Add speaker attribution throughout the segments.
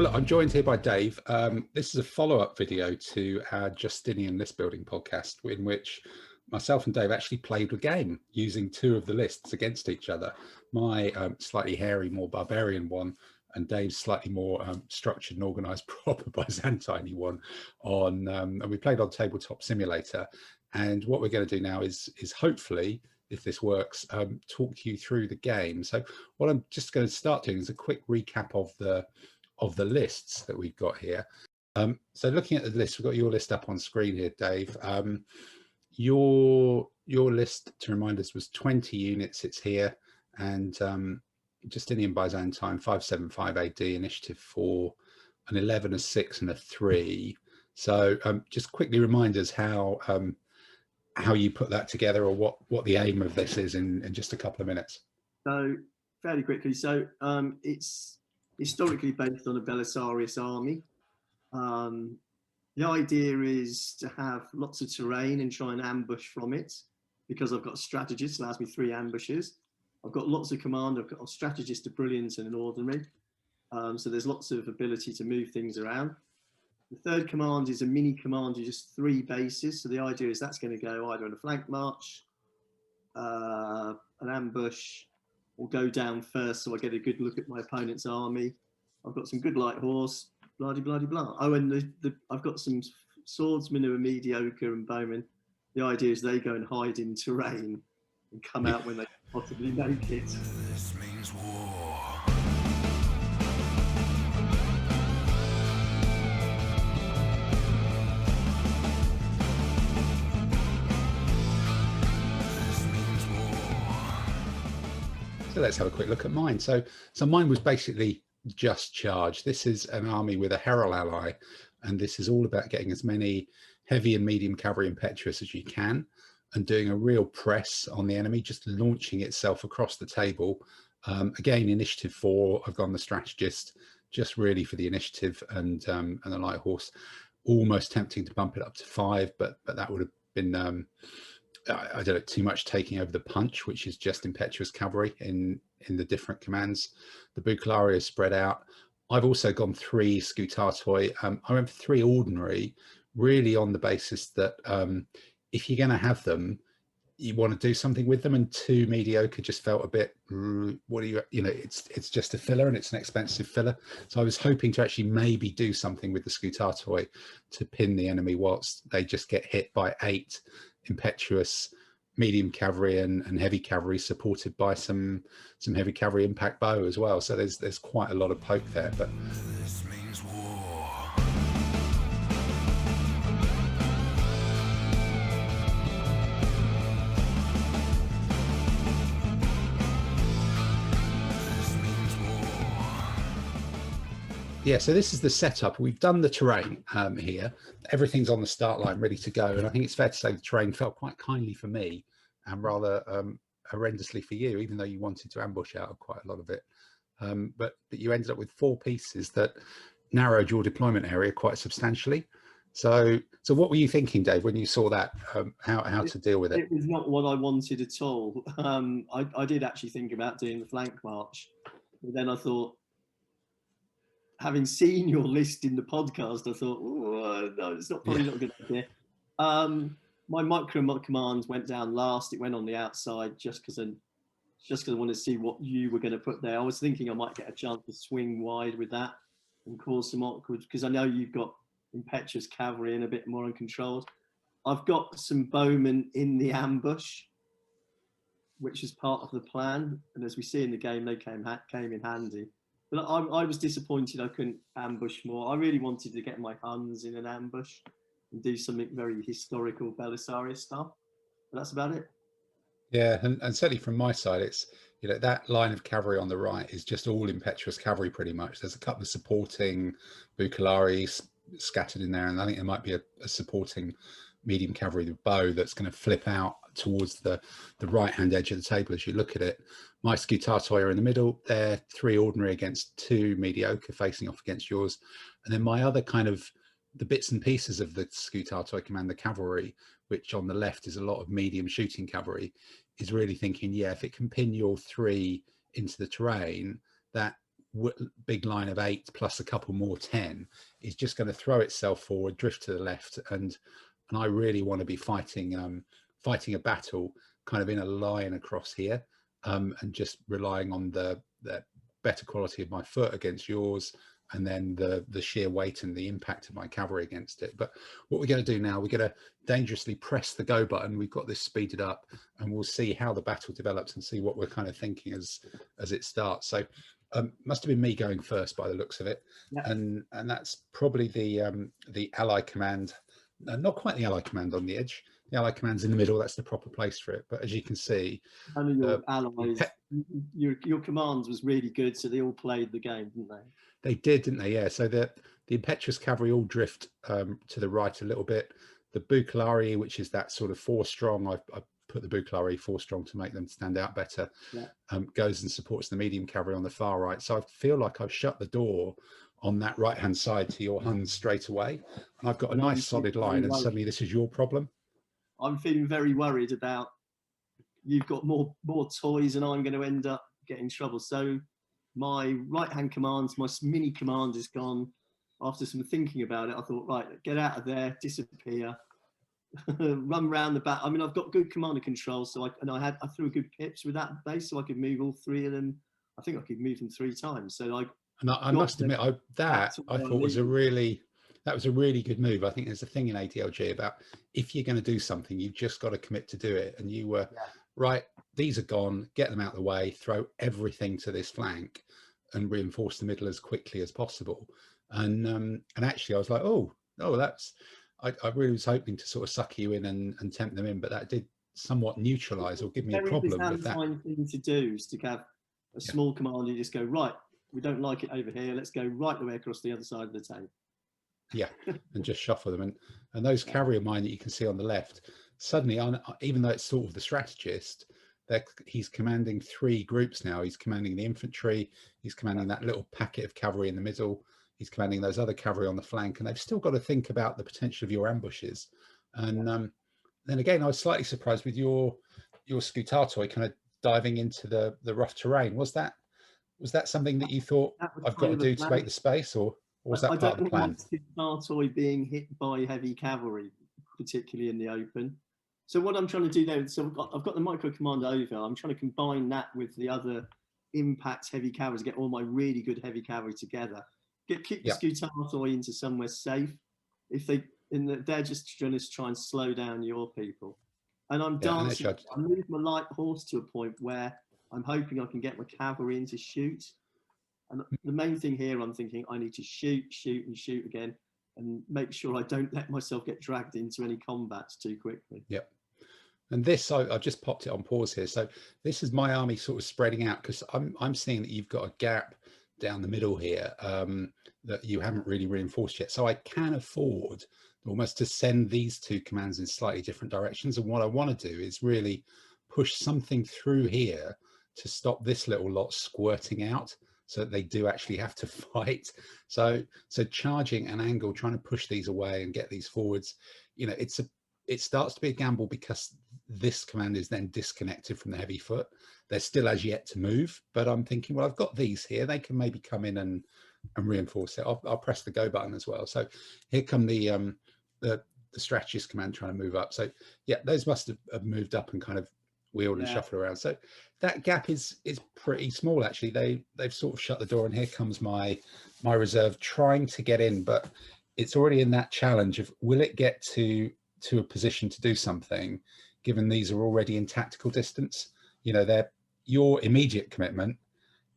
Speaker 1: Well, look, I'm joined here by Dave. This is a follow-up video to our Justinian list building podcast, in which myself and Dave actually played a game using two of the lists against each other. My slightly hairy, more barbarian one, and Dave's slightly more structured and organized, proper Byzantine one on, and we played on Tabletop Simulator. And what we're going to do now is hopefully, if this works, talk you through the game. So what I'm just going to start doing is a quick recap of the lists that we've got here. So looking at the list, we've got your list up on screen here, Dave. Your list, to remind us, was 20 units. It's here, and Justinian Byzantine 575 AD, initiative 4, an 11, a 6, and a 3. So just quickly remind us how you put that together, or what the aim of this is in just a couple of minutes.
Speaker 2: So fairly quickly, so it's historically based on a Belisarius army. The idea is to have lots of terrain and try and ambush from it, because I've got a strategist, allows me 3 ambushes. I've got lots of command, I've got a strategist, a brilliant, and an ordinary. So there's lots of ability to move things around. The third command is a mini command with just 3 bases. So the idea is that's going to go either on a flank march, an ambush, or go down first, so I get a good look at my opponent's army. I've got some good light horse, blah, blah, blah, blah. Oh, and I've got some swordsmen who are mediocre and bowmen. The idea is they go and hide in terrain and come out when they possibly make it. This means war.
Speaker 1: So let's have a quick look at mine. So mine was basically just charge. This is an army with a herald ally, and this is all about getting as many heavy and medium cavalry impetuous as you can, and doing a real press on the enemy, just launching itself across the table. Again, initiative 4, I've gone the strategist, just really for the initiative and the light horse. Almost tempting to bump it up to 5, but that would have been I don't know, too much taking over the punch, which is just impetuous cavalry in the different commands. The bucalaria is spread out. I've also gone 3 scutatoi. I went for 3 ordinary, really on the basis that if you're going to have them, you want to do something with them, and 2 mediocre just felt a bit, what are you know, it's just a filler, and it's an expensive filler. So I was hoping to actually maybe do something with the scutatoi to pin the enemy whilst they just get hit by 8 impetuous medium cavalry and heavy cavalry, supported by some heavy cavalry impact bow as well. So there's quite a lot of poke there. But this means war. Yeah, so this is the setup. We've done the terrain here. Everything's on the start line, ready to go. And I think it's fair to say the terrain felt quite kindly for me and rather horrendously for you, even though you wanted to ambush out of quite a lot of it. But you ended up with 4 pieces that narrowed your deployment area quite substantially. So what were you thinking, Dave, when you saw that, how to deal with it?
Speaker 2: It was not what I wanted at all. I did actually think about doing the flank march, but then I thought, having seen your list in the podcast, I thought, oh, no, it's probably not a good idea. My micro command went down last. It went on the outside just because I wanted to see what you were going to put there. I was thinking I might get a chance to swing wide with that and cause some awkward, because I know you've got impetuous cavalry and a bit more uncontrolled. I've got some bowmen in the ambush, which is part of the plan. And as we see in the game, they came in handy. But I was disappointed I couldn't ambush more. I really wanted to get my Huns in an ambush and do something very historical Belisarius stuff. But that's about it.
Speaker 1: Yeah, and certainly from my side, it's, you know, that line of cavalry on the right is just all impetuous cavalry pretty much. There's a couple of supporting bucalari scattered in there, and I think there might be a supporting medium cavalry with bow that's going to flip out towards the right-hand edge of the table as you look at it. My scutatoi are in the middle. They're 3 ordinary against 2 mediocre facing off against yours. And then my other kind of, the bits and pieces of the scutatoi command, the cavalry, which on the left is a lot of medium shooting cavalry, is really thinking, yeah, if it can pin your 3 into the terrain, that big line of 8 plus a couple more 10 is just going to throw itself forward, drift to the left, and I really want to be fighting a battle kind of in a line across here, and just relying on the better quality of my foot against yours, and then the sheer weight and the impact of my cavalry against it. But what we're going to do now, we're going to dangerously press the go button. We've got this speeded up, and we'll see how the battle develops and see what we're kind of thinking as it starts. So must have been me going first by the looks of it. Yeah. And that's probably the ally command, not quite the ally command on the edge. The ally command's in the middle. That's the proper place for it. But as you can see,
Speaker 2: your allies, your commands was really good, so they all played the game, didn't they?
Speaker 1: They did, didn't they? Yeah. So the impetuous cavalry all drift to the right a little bit. The Bucalari, which is that sort of 4 strong, I put the Bucalari 4 strong to make them stand out better, goes and supports the medium cavalry on the far right. So I feel like I've shut the door on that right hand side to your Huns straight away, and I've got a nice solid line, and suddenly this is your problem.
Speaker 2: I'm feeling very worried about you've got more toys and I'm going to end up getting trouble. So my right hand command, my mini command is gone. After some thinking about it, I thought, right, get out of there, disappear, run round the back. I mean, I've got good commander control, so I threw a good pips with that base, so I could move all 3 of them. I think I could move them 3 times. So
Speaker 1: I must admit, I thought was a really good move. I think there's a thing in ADLG about if you're going to do something, you've just got to commit to do it. And you were right. These are gone. Get them out of the way. Throw everything to this flank, and reinforce the middle as quickly as possible. And actually, I was like, oh, that's. I really was hoping to sort of suck you in and tempt them in, but that did somewhat neutralize or give me a problem with that.
Speaker 2: The thing to do is to have a small command. You just go, right, we don't like it over here. Let's go right the way across the other side of the table.
Speaker 1: Yeah, and just shuffle them. And those cavalry of mine that you can see on the left, suddenly, even though it's sort of the strategist, he's commanding 3 groups now. He's commanding the infantry, he's commanding that little packet of cavalry in the middle, he's commanding those other cavalry on the flank, and they've still got to think about the potential of your ambushes. And then again, I was slightly surprised with your Scutatoi kind of diving into the rough terrain. Was that something that you thought I've got to do to make the space, or was that part of the plan?
Speaker 2: I don't want Scutatoi being hit by heavy cavalry, particularly in the open. So what I'm trying to do there, so I've got the micro command over. I'm trying to combine that with the other impact heavy cavalry to get all my really good heavy cavalry together. Keep the Scutatoi into somewhere safe. If they're just going to try and slow down your people. And I'm dancing. I moved my light horse to a point where I'm hoping I can get my cavalry in to shoot. And the main thing here, I'm thinking I need to shoot and shoot again, and make sure I don't let myself get dragged into any combats too quickly.
Speaker 1: Yep. And this, I've just popped it on pause here. So this is my army sort of spreading out, because I'm seeing that you've got a gap down the middle here that you haven't really reinforced yet. So I can afford almost to send these 2 commands in slightly different directions. And what I want to do is really push something through here to stop this little lot squirting out, so that they do actually have to fight. So charging an angle, trying to push these away and get these forwards, it starts to be a gamble, because this command is then disconnected from the heavy foot. They're still as yet to move, but I'm thinking, well, I've got these here. They can maybe come in and reinforce it. I'll press the go button as well. So here come the strategist command trying to move up. So yeah, those must have moved up and kind of wheeled and shuffled around. So that gap is pretty small, actually. They've sort of shut the door, and here comes my reserve trying to get in, but it's already in that challenge of, will it get to a position to do something, given these are already in tactical distance? They're your immediate commitment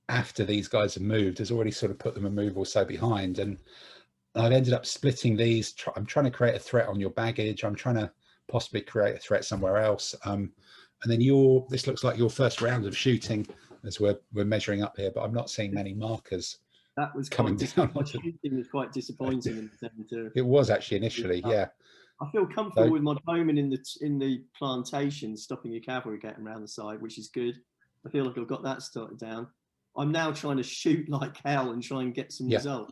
Speaker 1: after these guys have moved has already sort of put them a move or so behind, and I've ended up splitting these. I'm trying to create a threat on your baggage. I'm trying to possibly create a threat somewhere else. And then this looks like your first round of shooting as we're measuring up here, but I'm not seeing many markers.
Speaker 2: That was
Speaker 1: coming down.
Speaker 2: Shooting was quite disappointing in the center.
Speaker 1: It was actually initially, yeah.
Speaker 2: I feel comfortable with my bowman in the plantation, stopping your cavalry getting around the side, which is good. I feel like I've got that started down. I'm now trying to shoot like hell and try and get some result.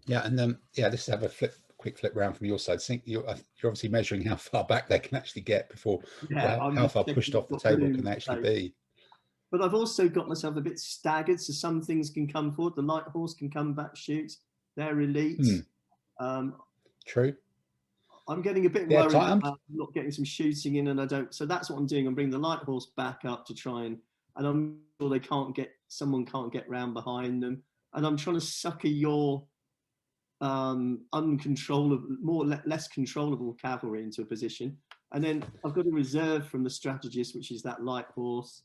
Speaker 1: Yeah, and this have a quick flip round from your side. You're obviously measuring how far back they can actually get before, how far pushed off the table can they actually be.
Speaker 2: but I've also got myself a bit staggered, so some things can come forward. The light horse can come back, shoot. They're elite.
Speaker 1: True.
Speaker 2: I'm getting a bit worried about not getting some shooting in, and I don't. So that's what I'm doing. I'm bringing the light horse back up to try and I'm sure someone can't get round behind them, and I'm trying to sucker your uncontrollable, less controllable cavalry into a position, and then I've got a reserve from the strategist, which is that light horse.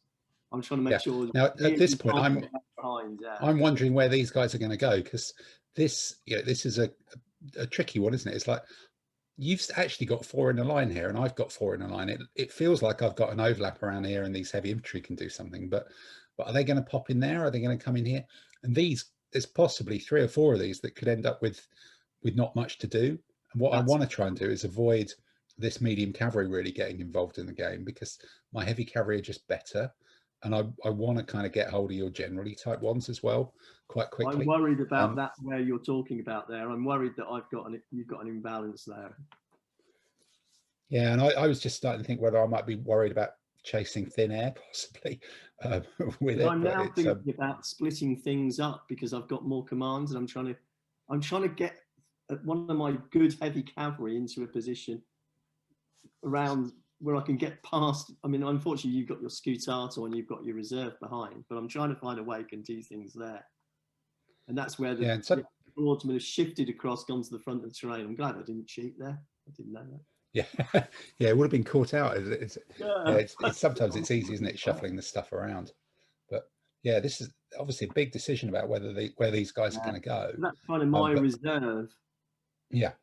Speaker 2: I'm trying to make sure.
Speaker 1: Now at this point, I'm wondering where these guys are going to go, because this is a tricky one, isn't it? It's like you've actually got 4 in a line here, and I've got 4 in a line. It feels like I've got an overlap around here, and these heavy infantry can do something. But are they going to pop in there? Are they going to come in here? And there's possibly 3 or 4 of these that could end up with not much to do. And what I want to try and do is avoid this medium cavalry really getting involved in the game, because my heavy cavalry are just better. And I want to kind of get hold of your generally type ones as well quite quickly.
Speaker 2: I'm worried about that where you're talking about there. I'm worried that you've got an imbalance there.
Speaker 1: Yeah, and I was just starting to think whether I might be worried about chasing thin air possibly with it.
Speaker 2: I'm now thinking about splitting things up, because I've got more commands, and I'm trying to get one of my good heavy cavalry into a position around where I can get past. I mean, unfortunately, you've got your Scutato and you've got your reserve behind, but I'm trying to find a way I can do things there. And that's where the Lordsmen have shifted across, gone to the front of the terrain. I'm glad I didn't cheat there. I didn't know that.
Speaker 1: Yeah, yeah, it would have been caught out. It's sometimes it's easy, isn't it, shuffling the stuff around? But yeah, this is obviously a big decision about where these guys are going to go.
Speaker 2: That's kind of my reserve.
Speaker 1: Yeah.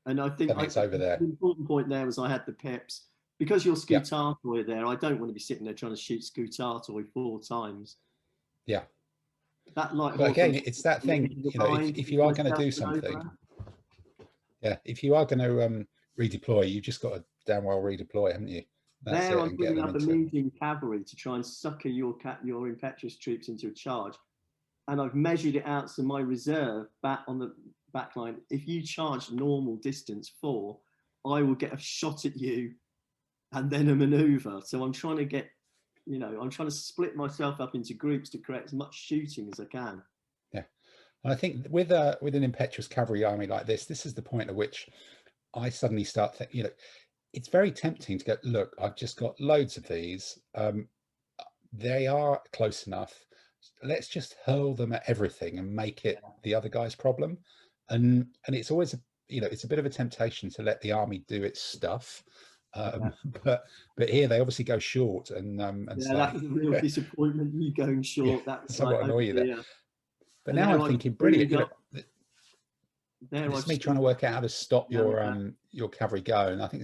Speaker 2: And I think
Speaker 1: it's over there.
Speaker 2: The important point there was I had the pips. Because you're Scutato there, I don't want to be sitting there trying to shoot Scutato 4 times.
Speaker 1: Yeah.
Speaker 2: That light.
Speaker 1: But again, it's that thing, if you are going to do something, if you are going to redeploy, you've just got to damn well redeploy, haven't you?
Speaker 2: There I'm bringing up a medium cavalry to try and sucker your impetuous troops into a charge. And I've measured it out, so my reserve back on the back line, if you charge normal distance 4, I will get a shot at you and then a maneuver. So I'm trying to get, I'm trying to split myself up into groups to create as much shooting as I can.
Speaker 1: Yeah. And I think with an impetuous cavalry army like this is the point at which I suddenly start thinking, it's very tempting to go, look, I've just got loads of these. They are close enough. Let's just hurl them at everything and make it the other guy's problem. And it's always it's a bit of a temptation to let the army do its stuff, but here they obviously go short, and
Speaker 2: that was a real disappointment, you going short. That's
Speaker 1: somewhat annoy you there. But now I'm thinking, brilliant. It's me trying to work out how to stop your cavalry go, and I think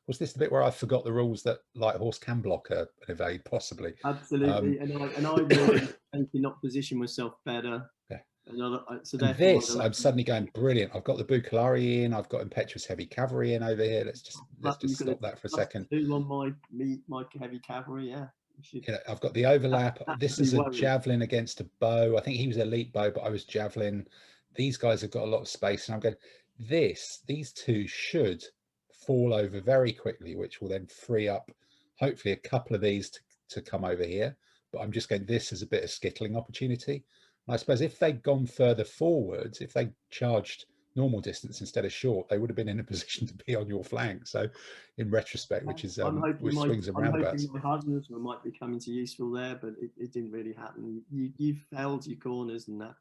Speaker 1: was this the bit where I forgot the rules that light horse can block an evade, possibly?
Speaker 2: Absolutely, and I really not position myself better.
Speaker 1: I'm suddenly going, brilliant. I've got the Bucalari in. I've got impetuous heavy cavalry in over here. Let's just stop that for a second.
Speaker 2: On my heavy cavalry,
Speaker 1: I've got the overlap. This is a javelin against a bow. I think he was elite bow, but I was javelin. These guys have got a lot of space, and I'm going, these 2 should fall over very quickly, which will then free up hopefully a couple of these to come over here. But I'm just going, this is a bit of skittling opportunity. And I suppose if they'd gone further forwards, if they charged normal distance instead of short, they would have been in a position to be on your flank. So in retrospect, which is which swings and roundabouts.
Speaker 2: My husbands might be coming to useful there, but it didn't really happen. You've held your corners and that.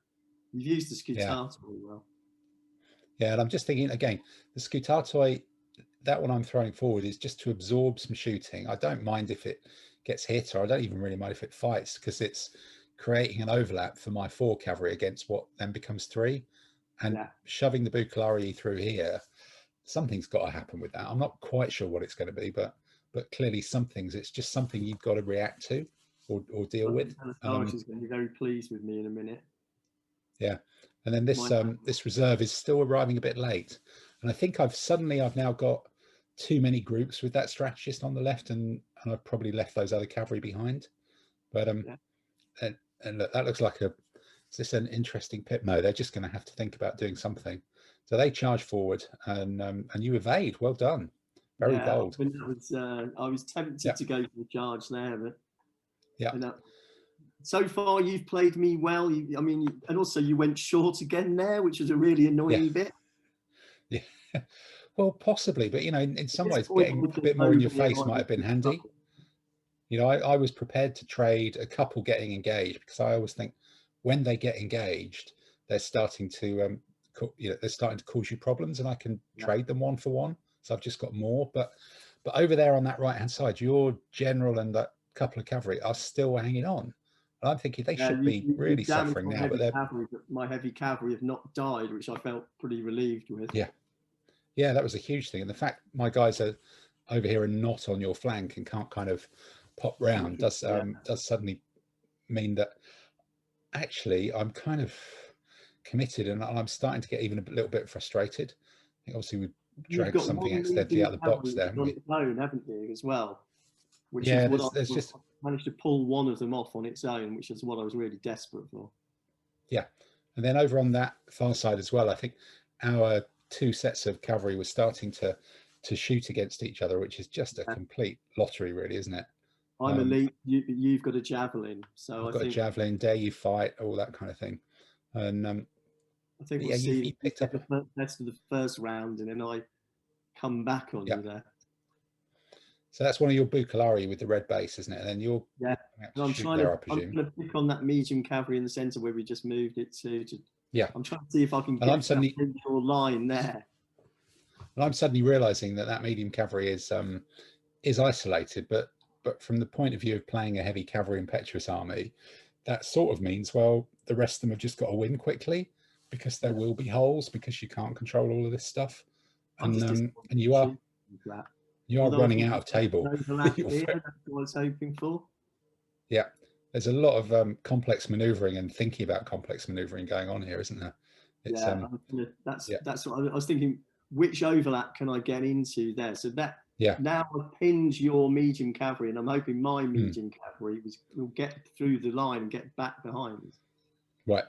Speaker 2: You've used the Scutato well.
Speaker 1: Yeah, and I'm just thinking again, the Scutato, that one I'm throwing forward is just to absorb some shooting. I don't mind if it gets hit, or I don't even really mind if it fights, because it's creating an overlap for my 4 cavalry against what then becomes 3, and shoving the Bucalari through here. Something's got to happen with that. I'm not quite sure what it's going to be, but clearly it's just something you've got to react to or deal with.
Speaker 2: Is going to be very pleased with me in a minute.
Speaker 1: Yeah, and then this reserve is still arriving a bit late, and I think I've now got too many groups with that strategist on the left, and I've probably left those other cavalry behind. But and look, that looks like is this an interesting pit? No, they're just going to have to think about doing something. So they charge forward, and you evade. Well done, very bold.
Speaker 2: I was tempted to go for the charge there, but
Speaker 1: Yeah.
Speaker 2: And, so far, you've played me well. I mean, and also you went short again there, which was a really annoying bit.
Speaker 1: Yeah. Well, possibly, but you know, in some ways,
Speaker 2: point,
Speaker 1: getting a bit more in your face might have been handy. You know, I was prepared to trade a couple getting engaged, because I always think when they get engaged, they're starting to, you know, they're starting to cause you problems, and I can trade them 1 for 1. So I've just got more. But over there on that right hand side, your general and that couple of cavalry are still hanging on. And I'm thinking they should be really suffering now, but
Speaker 2: my heavy cavalry have not died, which I felt pretty relieved with.
Speaker 1: Yeah, that was a huge thing. And the fact my guys are over here and not on your flank and can't kind of pop round does suddenly mean that actually I'm kind of committed, and I'm starting to get even a little bit frustrated. I think obviously we've dragged something accidentally out of the box there, haven't we?
Speaker 2: On its own, haven't you, as well? Which
Speaker 1: yeah,
Speaker 2: is what
Speaker 1: there's just
Speaker 2: managed to pull one of them off on its own, which is what I was really desperate for.
Speaker 1: Yeah, and then over on that far side as well, I think our 2 sets of cavalry were starting to shoot against each other, which is just a complete lottery, really, isn't it?
Speaker 2: I'm elite. You've got a javelin, so
Speaker 1: I've got a javelin. Dare you fight? All that kind of thing. And
Speaker 2: I think we'll see. You picked up the best of the first round, and then I come back on you there.
Speaker 1: So that's one of your Bucalari with the red base, isn't it? And then you're
Speaker 2: and I'm trying to pick on that medium cavalry in the centre where we just moved it to. I'm trying to see if I can get your line there.
Speaker 1: And I'm suddenly realising that medium cavalry is isolated, but from the point of view of playing a heavy cavalry impetuous army, that sort of means, well, the rest of them have just got to win quickly, because there will be holes, because you can't control all of this stuff, and you are running out of table.
Speaker 2: That's what I was hoping for.
Speaker 1: Yeah, there's a lot of complex manoeuvring and thinking about complex manoeuvring going on here, isn't there? It's,
Speaker 2: that's what I was thinking. Which overlap can I get into there? So that now I've pinned your medium cavalry, and I'm hoping my medium cavalry will get through the line and get back behind.
Speaker 1: Right.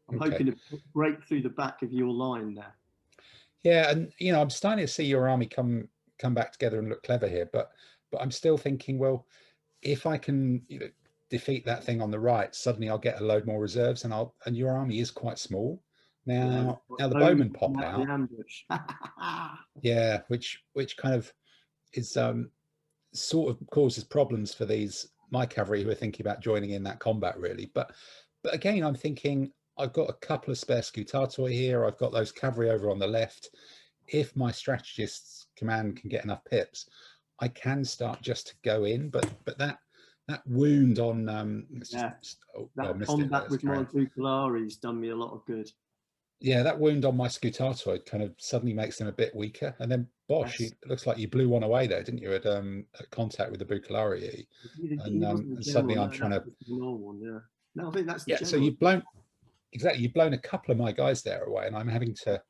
Speaker 2: I'm hoping to break through the back of your line there.
Speaker 1: Yeah, and you know, I'm starting to see your army come back together and look clever here, but I'm still thinking, well, if I can defeat that thing on the right, suddenly I'll get a load more reserves, and your army is quite small. Now the bowmen pop out. Yeah, which kind of is sort of causes problems for my cavalry who are thinking about joining in that combat, really. But again, I'm thinking I've got a couple of spare scutatoi here. I've got those cavalry over on the left. If my strategist's command can get enough pips, I can start just to go in. But that wound on
Speaker 2: that combat with my Bucalari's done me a lot of good.
Speaker 1: Yeah, that wound on my scutatoi kind of suddenly makes them a bit weaker. And then Bosch, it looks like you blew one away there, didn't you? At contact with the Bucalari, and suddenly I'm trying to.
Speaker 2: No, I think that's
Speaker 1: so you've blown a couple of my guys there away, and I'm having to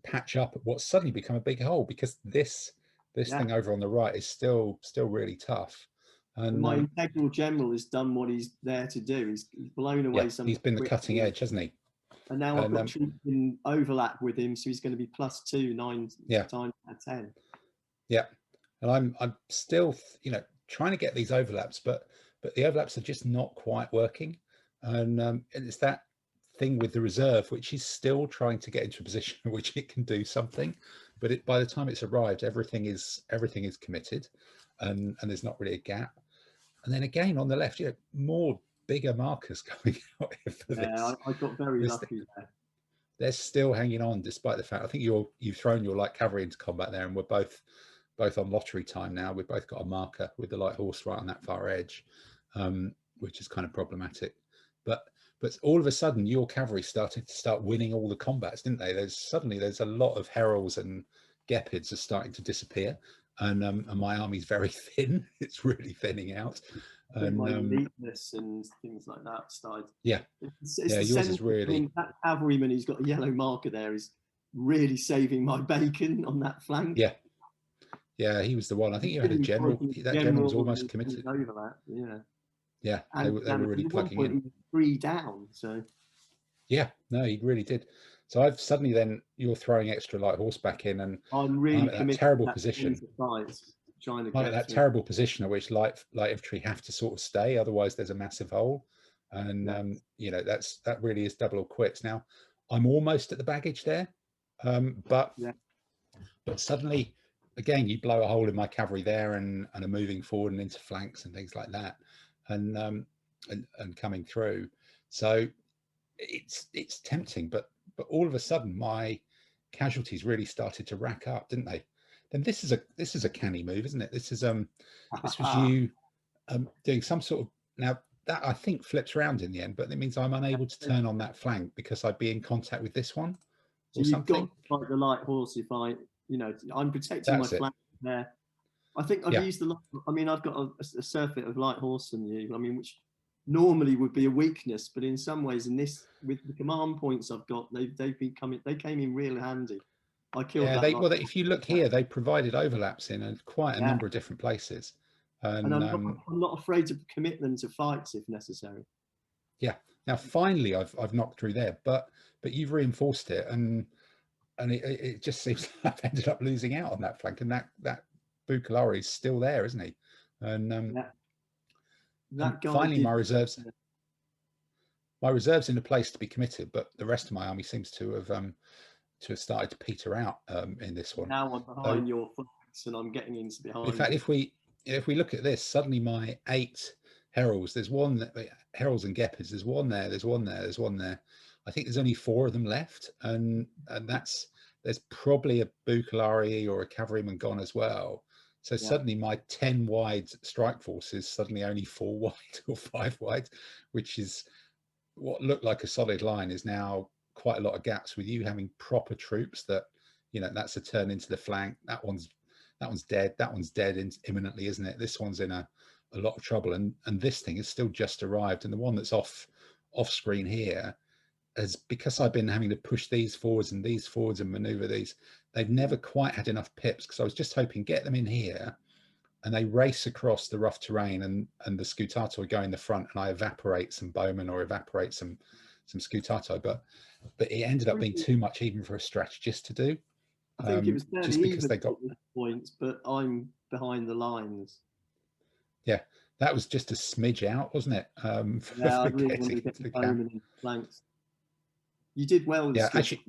Speaker 1: patch up what's suddenly become a big hole, because this thing over on the right is still really tough. And
Speaker 2: my integral general has done what he's there to do. He's blown away some.
Speaker 1: He's been the cutting edge, hasn't he?
Speaker 2: And now I've got troops in overlap with him, so he's going to be +2 9 times out of 10.
Speaker 1: Yeah, and I'm still trying to get these overlaps, but the overlaps are just not quite working, and it's that thing with the reserve, which is still trying to get into a position in which it can do something, but by the time it's arrived, everything is committed, and there's not really a gap. And then again on the left, more bigger markers coming out here for this.
Speaker 2: I got very lucky there.
Speaker 1: They're still hanging on, despite the fact I think you've thrown your light cavalry into combat there, and we're both on lottery time now. We've both got a marker with the light horse right on that far edge, which is kind of problematic. But all of a sudden, your cavalry started to winning all the combats, didn't they? There's a lot of heralds and gepids are starting to disappear, and my army's very thin. It's really thinning out. And
Speaker 2: my eliteness and things like that started.
Speaker 1: It's yours is really.
Speaker 2: That cavalryman who's got a yellow marker there is really saving my bacon on that flank.
Speaker 1: Yeah, he was the one. I think you had a general. That general was almost committed.
Speaker 2: Over that,
Speaker 1: they were really plugging in.
Speaker 2: He was 3 down, so.
Speaker 1: Yeah, no, he really did. So I've suddenly then you're throwing extra light horse back in, and
Speaker 2: I'm really
Speaker 1: in a terrible position.
Speaker 2: trying to
Speaker 1: Like
Speaker 2: get
Speaker 1: that
Speaker 2: through.
Speaker 1: terrible position at which light infantry have to sort of stay, otherwise there's a massive hole. And
Speaker 2: Yeah.
Speaker 1: you know, that really is double or quits. Now I'm almost at the baggage there, but
Speaker 2: Yeah.
Speaker 1: suddenly again you blow a hole in my cavalry there and are moving forward and into flanks and things like that, and coming through. So it's tempting, but all of a sudden my casualties really started to rack up, didn't they? Then this is a canny move, isn't it? This was you doing some sort of, now that I think flips around in the end, but it means I'm unable to turn on that flank because I'd be in contact with this one
Speaker 2: So
Speaker 1: or
Speaker 2: you've got
Speaker 1: something.
Speaker 2: to fight the light horse if I'm protecting
Speaker 1: That's
Speaker 2: my
Speaker 1: it.
Speaker 2: flank there. I think I've
Speaker 1: Yeah.
Speaker 2: used I've got a surfeit of light horse than you. I mean, which normally would be a weakness, but in some ways, in this, with the command points I've got, they came in real handy. I killed
Speaker 1: Yeah,
Speaker 2: that.
Speaker 1: well, if you look here, they provided overlaps in quite a
Speaker 2: Yeah.
Speaker 1: number of different places,
Speaker 2: and I'm not afraid to commit them to fights if necessary.
Speaker 1: yeah. Now finally, I've knocked through there, but you've reinforced it, and it just seems like I've ended up losing out on that flank, and that Bucalari is still there, isn't he? And
Speaker 2: Yeah.
Speaker 1: and
Speaker 2: That guy
Speaker 1: finally
Speaker 2: did.
Speaker 1: my reserves in a place to be committed, but the rest of my army seems to have started to peter out in this one.
Speaker 2: Now I'm behind your flanks, and I'm getting into behind.
Speaker 1: In fact, if we look at this, suddenly my 8 heralds, there's one that heralds and gepards, there's one there, there's one there, there's one there. I think there's only 4 of them left, and there's probably a Bucalari or a cavalryman gone as well. So suddenly my 10 wide strike force is suddenly only 4 wide or 5 wide, which is what looked like a solid line is now quite a lot of gaps, with you having proper troops that, you know, that's a turn into the flank. That one's dead. That one's dead imminently, isn't it? This one's in a lot of trouble, and this thing has still just arrived. And the one that's off screen here has, because I've been having to push these forwards and maneuver these, they've never quite had enough pips, because I was just hoping get them in here and they race across the rough terrain, and the Scutato go in the front, and I evaporate some bowmen or evaporate some Scutato, but it ended up being too much even for a strategist to do.
Speaker 2: I think it was fairly
Speaker 1: just because
Speaker 2: even
Speaker 1: they got
Speaker 2: points, but I'm behind the lines.
Speaker 1: Yeah, that was just a smidge out, wasn't it?
Speaker 2: Yeah, I really wanted to get the bowmen in flanks. You did well with the
Speaker 1: actually,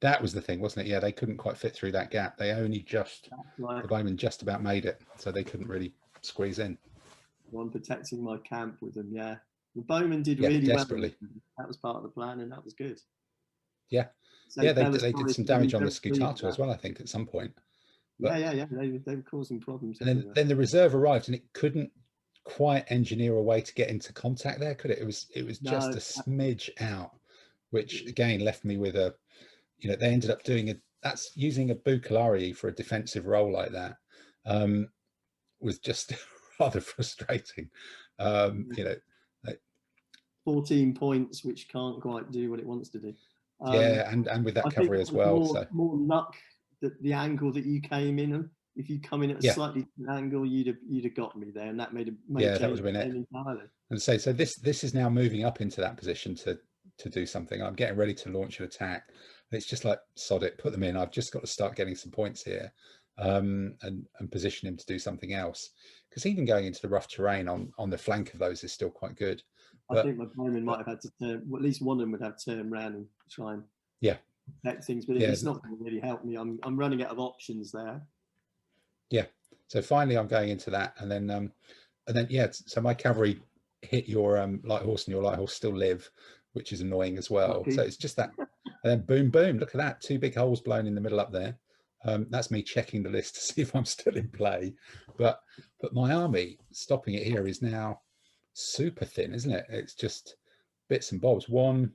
Speaker 1: that was the thing, wasn't it? Yeah, they couldn't quite fit through that gap. They only the bowmen just about made it, so they couldn't really squeeze in.
Speaker 2: One protecting my camp with them, yeah. The bowmen did really
Speaker 1: desperately.
Speaker 2: well. That was part of the plan, and that was good.
Speaker 1: Yeah,
Speaker 2: so
Speaker 1: yeah, they did some damage on the Scutato as well, I think, at some point.
Speaker 2: But, yeah. They were causing problems.
Speaker 1: And then the reserve arrived, and it couldn't quite engineer a way to get into contact there, could it? It was just a smidge out, which again left me with a, you know, they ended up doing that's using a Bucalari for a defensive role like that was just rather frustrating. You know,
Speaker 2: 14 points, which can't quite do what it wants to do.
Speaker 1: Yeah, and with that cavalry as well.
Speaker 2: More luck that the angle that you came in. If you come in at a slightly different angle, you'd have got me there, and that made
Speaker 1: that would have been it. Entirely. And so this is now moving up into that position to do something. I'm getting ready to launch an attack, and it's just like, sod it, put them in. I've just got to start getting some points here, and position him to do something else, because even going into the rough terrain on the flank of those is still quite good.
Speaker 2: I think my bowman might have had to turn, well, at least one of them would have to turn around and try and protect things, but it's not going to really help me. I'm running out of options there. Yeah.
Speaker 1: So finally I'm going into that, and then so my cavalry hit your light horse, and your light horse still live, which is annoying as well. Okay. So it's just that, and then boom, boom, look at that, 2 big holes blown in the middle up there. That's me checking the list to see if I'm still in play, but my army stopping it here is now super thin, isn't it? It's just bits and bobs. One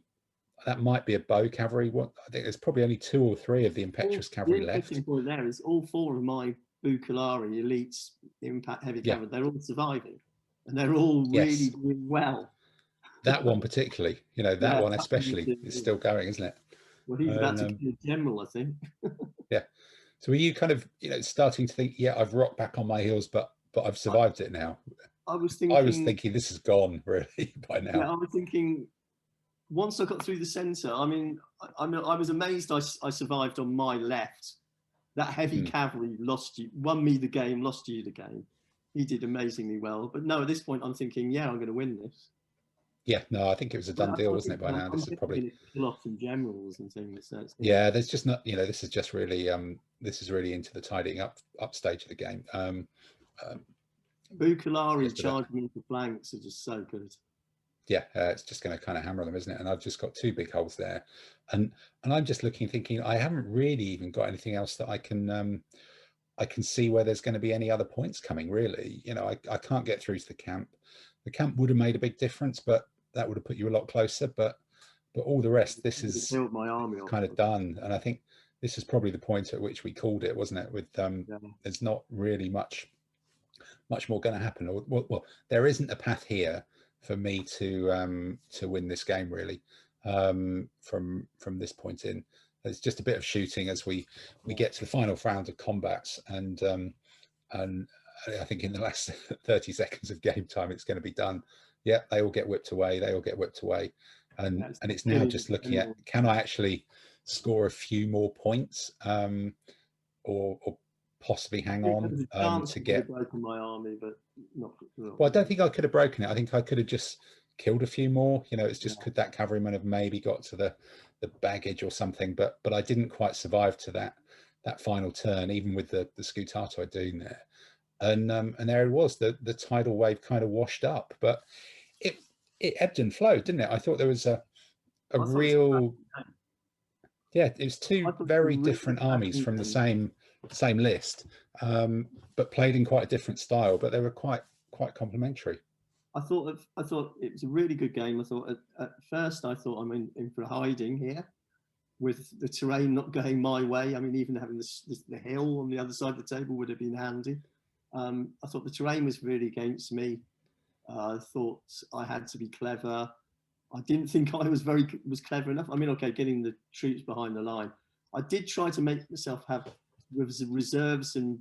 Speaker 1: that might be a bow cavalry. I think there's probably only 2 or 3 of the impetuous cavalry left.
Speaker 2: The point there is all 4 of my Bucalari elites, impact heavy cavalry, they're all surviving, and they're all really doing well.
Speaker 1: That one particularly, you know, that one especially is still going, isn't it?
Speaker 2: Well, he's about to be a general, I think.
Speaker 1: Yeah. So are you kind of, you know, starting to think, I've rocked back on my heels, but I've survived it now?
Speaker 2: I was thinking
Speaker 1: this is gone really by now.
Speaker 2: Yeah, I was thinking once I got through the centre. I mean, I was amazed I survived on my left, That heavy cavalry won me the game, lost you the game. He did amazingly well. But no, at this point, I'm thinking, yeah, I'm going to win this.
Speaker 1: Yeah, no, I think it was a done deal, wasn't it, by now? This is probably
Speaker 2: going to kill off some generals and things. So
Speaker 1: yeah, there's just not, you know, this is just really this is really into the tidying up stage of the game.
Speaker 2: Bukalari charging into flanks are just so good.
Speaker 1: Yeah, it's just going to kind of hammer them, isn't it? And I've just got 2 big holes there, and I'm just looking, thinking I haven't really even got anything else that I can see where there's going to be any other points coming, really. You know, I can't get through to the camp. The camp would have made a big difference, but that would have put you a lot closer. But all the rest, this is
Speaker 2: my army
Speaker 1: kind of done. And I think this is probably the point at which we called it, wasn't it? With there's not really much more going to happen. Well, there isn't a path here for me to win this game, really. From this point in, there's just a bit of shooting as we get to the final round of combats, and I think in the last 30 seconds of game time, it's going to be done. Yeah, they all get whipped away. And it's now just looking at, can I actually score a few more points, or possibly hang on to get
Speaker 2: broken my army, but not.
Speaker 1: Well, I don't think I could have broken it. I think I could have just killed a few more. You know, it's just could that cavalryman have maybe got to the baggage or something, but I didn't quite survive to that final turn, even with the Scutato doing there. And there it was, the tidal wave kind of washed up, but it ebbed and flowed, didn't it? I thought there was a real, yeah, it was 2 very different armies from the same list, but played in quite a different style, but they were quite complementary.
Speaker 2: I thought it was a really good game. I thought at first I'm in for hiding here, with the terrain not going my way. I mean, even having the hill on the other side of the table would have been handy. I thought the terrain was really against me. I thought I had to be clever. I didn't think I was clever enough. I mean, okay, getting the troops behind the line. I did try to make myself have reserves and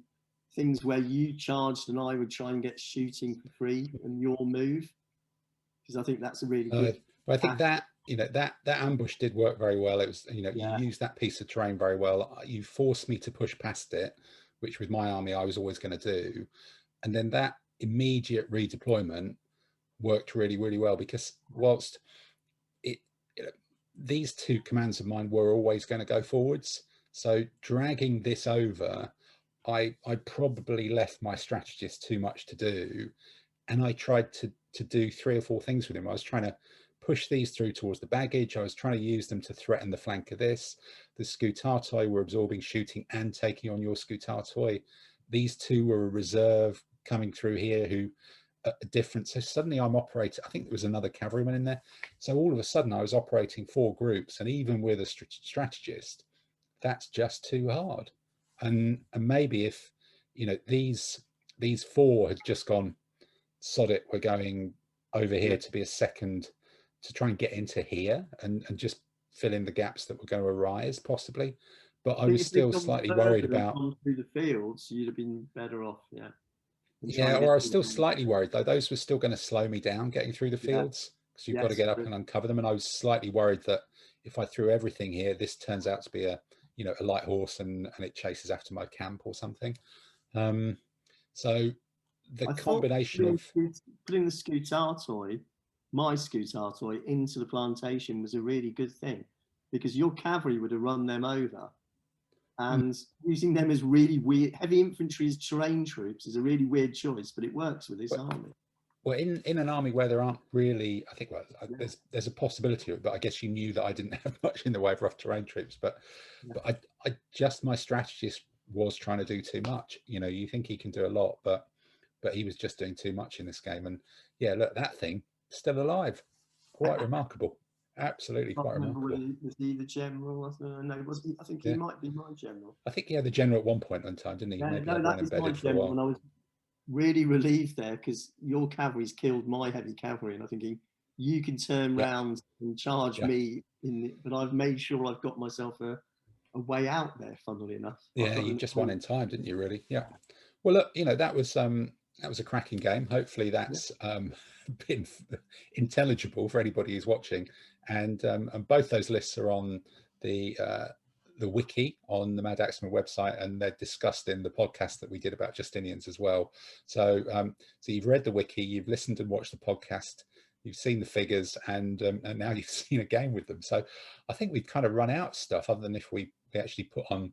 Speaker 2: things where you charged and I would try and get shooting for free and your move, because I think that's a really good.
Speaker 1: I think that, you know, that ambush did work very well. It was, you know, you used that piece of terrain very well. You forced me to push past it, which with my army I was always going to do, and then that immediate redeployment worked really, really well, because whilst these 2 commands of mine were always going to go forwards, so dragging this over, I probably left my strategist too much to do, and I tried to do 3 or 4 things with him. I was trying to push these through towards the baggage. I was trying to use them to threaten the flank of this. The Scutatoi were absorbing shooting and taking on your Scutatoi. These 2 were a reserve coming through here who a different. So suddenly I'm operating, I think there was another cavalryman in there. So all of a sudden I was operating 4 groups, and even with a strategist, that's just too hard. And maybe if, you know, these 4 had just gone, sod it, we're going over here to be a second, to try and get into here and just fill in the gaps that were going to arise possibly. But I was still slightly worried about
Speaker 2: through the fields. You'd have been better off,
Speaker 1: yeah, or I was still slightly worried though. Those were still going to slow me down getting through the fields, because you've got to get up and uncover them. And I was slightly worried that if I threw everything here, this turns out to be a light horse and it chases after my camp or something. So the combination of
Speaker 2: putting the Scutatoi, my Scutatoi, into the plantation was a really good thing, because your cavalry would have run them over. And using them as really weird, heavy infantry as terrain troops is a really weird choice, but it works with this army.
Speaker 1: Well, in an army where there aren't really, I think, there's a possibility of it, but I guess you knew that I didn't have much in the way of rough terrain troops. But I just, my strategist was trying to do too much. You know, you think he can do a lot, but he was just doing too much in this game. And yeah, look, that thing still alive, quite remarkable. Absolutely quite remarkable.
Speaker 2: Was he the general? No, was he? I think he might be my general.
Speaker 1: I think he had the general at one point in time, didn't he?
Speaker 2: Yeah, no, that was my general, and I was really relieved there, because your cavalry's killed my heavy cavalry, and I'm thinking you can turn round and charge me but I've made sure I've got myself a way out there. Funnily enough,
Speaker 1: yeah, you just won in time, didn't you? Really? Yeah. Well, look, you know, that was a cracking game. Hopefully, that's been intelligible for anybody who's watching. And both those lists are on the the wiki on the Madaxeman website, and they're discussed in the podcast that we did about Justinians as well. So so you've read the wiki, you've listened and watched the podcast, you've seen the figures, and now you've seen a game with them. So I think we've kind of run out of stuff, other than if we actually put on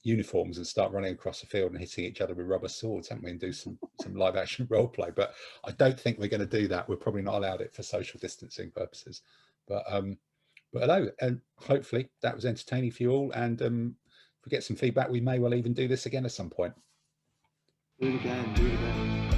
Speaker 1: uniforms and start running across the field and hitting each other with rubber swords, haven't we, and do some live action role play. But I don't think we're going to do that. We're probably not allowed it for social distancing purposes. But hello, and hopefully that was entertaining for you all. And if we get some feedback, we may well even do this again at some point.
Speaker 2: Do it again.